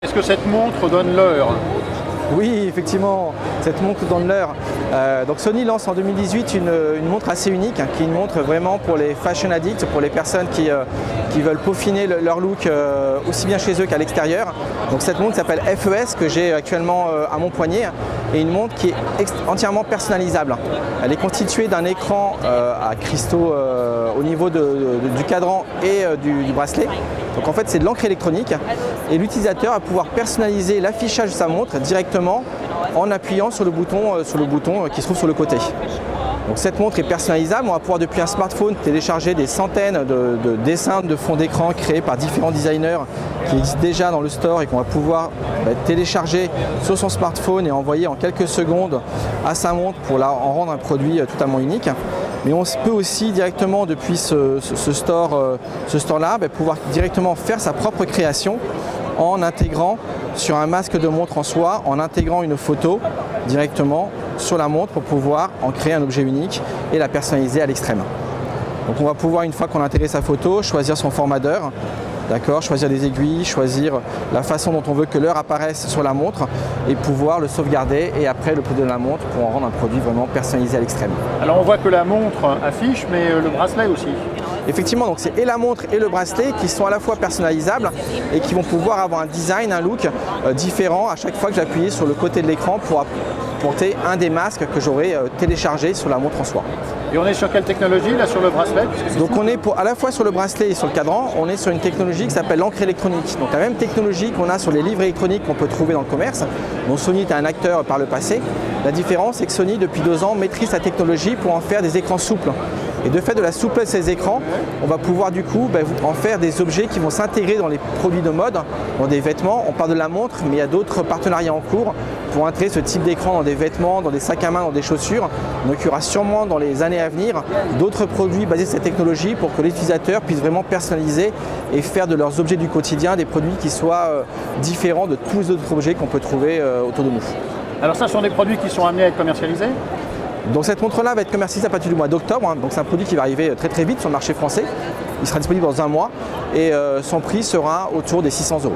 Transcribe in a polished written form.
Est-ce que cette montre donne l'heure? Oui, effectivement, cette montre donne l'heure. Donc Sony lance en 2018 une montre assez unique, qui est une montre vraiment pour les fashion addicts, pour les personnes qui veulent peaufiner leur look aussi bien chez eux qu'à l'extérieur. Donc cette montre s'appelle FES, que j'ai actuellement à mon poignet, et une montre qui est entièrement personnalisable. Elle est constituée d'un écran à cristaux au niveau du cadran et du bracelet. Donc en fait c'est de l'encre électronique et l'utilisateur va pouvoir personnaliser l'affichage de sa montre directement en appuyant sur le bouton qui se trouve sur le côté. Donc cette montre est personnalisable, on va pouvoir depuis un smartphone télécharger des centaines de dessins de fonds d'écran créés par différents designers qui existent déjà dans le store et qu'on va pouvoir télécharger sur son smartphone et envoyer en quelques secondes à sa montre pour en rendre un produit totalement unique. Mais on peut aussi directement depuis ce store-là pouvoir directement faire sa propre création en intégrant sur un masque de montre en soie, en intégrant une photo directement sur la montre pour pouvoir en créer un objet unique et la personnaliser à l'extrême. Donc on va pouvoir, une fois qu'on a intégré sa photo, choisir son format d'heure, choisir des aiguilles, choisir la façon dont on veut que l'heure apparaisse sur la montre et pouvoir le sauvegarder et après le produit de la montre pour en rendre un produit vraiment personnalisé à l'extrême. Alors on voit que la montre affiche, mais le bracelet aussi. Effectivement, donc c'est et la montre et le bracelet qui sont à la fois personnalisables et qui vont pouvoir avoir un design, un look différent à chaque fois que j'appuie sur le côté de l'écran pour porter un des masques que j'aurai téléchargé sur la montre en soie. Et on est sur quelle technologie là sur le bracelet? Donc on est à la fois sur le bracelet et sur le cadran, on est sur une technologie qui s'appelle l'encre électronique. Donc la même technologie qu'on a sur les livres électroniques qu'on peut trouver dans le commerce, dont Sony était un acteur par le passé. La différence c'est que Sony depuis 2 ans maîtrise sa technologie pour en faire des écrans souples. Et de fait de la souplesse de ces écrans, on va pouvoir du coup en faire des objets qui vont s'intégrer dans les produits de mode, dans des vêtements. On parle de la montre, mais il y a d'autres partenariats en cours pour intégrer ce type d'écran dans des vêtements, dans des sacs à main, dans des chaussures. Donc il y aura sûrement dans les années à venir d'autres produits basés sur cette technologie pour que l'utilisateur puisse vraiment personnaliser et faire de leurs objets du quotidien des produits qui soient différents de tous les autres objets qu'on peut trouver autour de nous. Alors ça, ce sont des produits qui sont amenés à être commercialisés? Donc cette montre-là va être commercialisée à partir du mois d'octobre, donc c'est un produit qui va arriver très vite sur le marché français. Il sera disponible dans 1 mois et son prix sera autour des 600 €.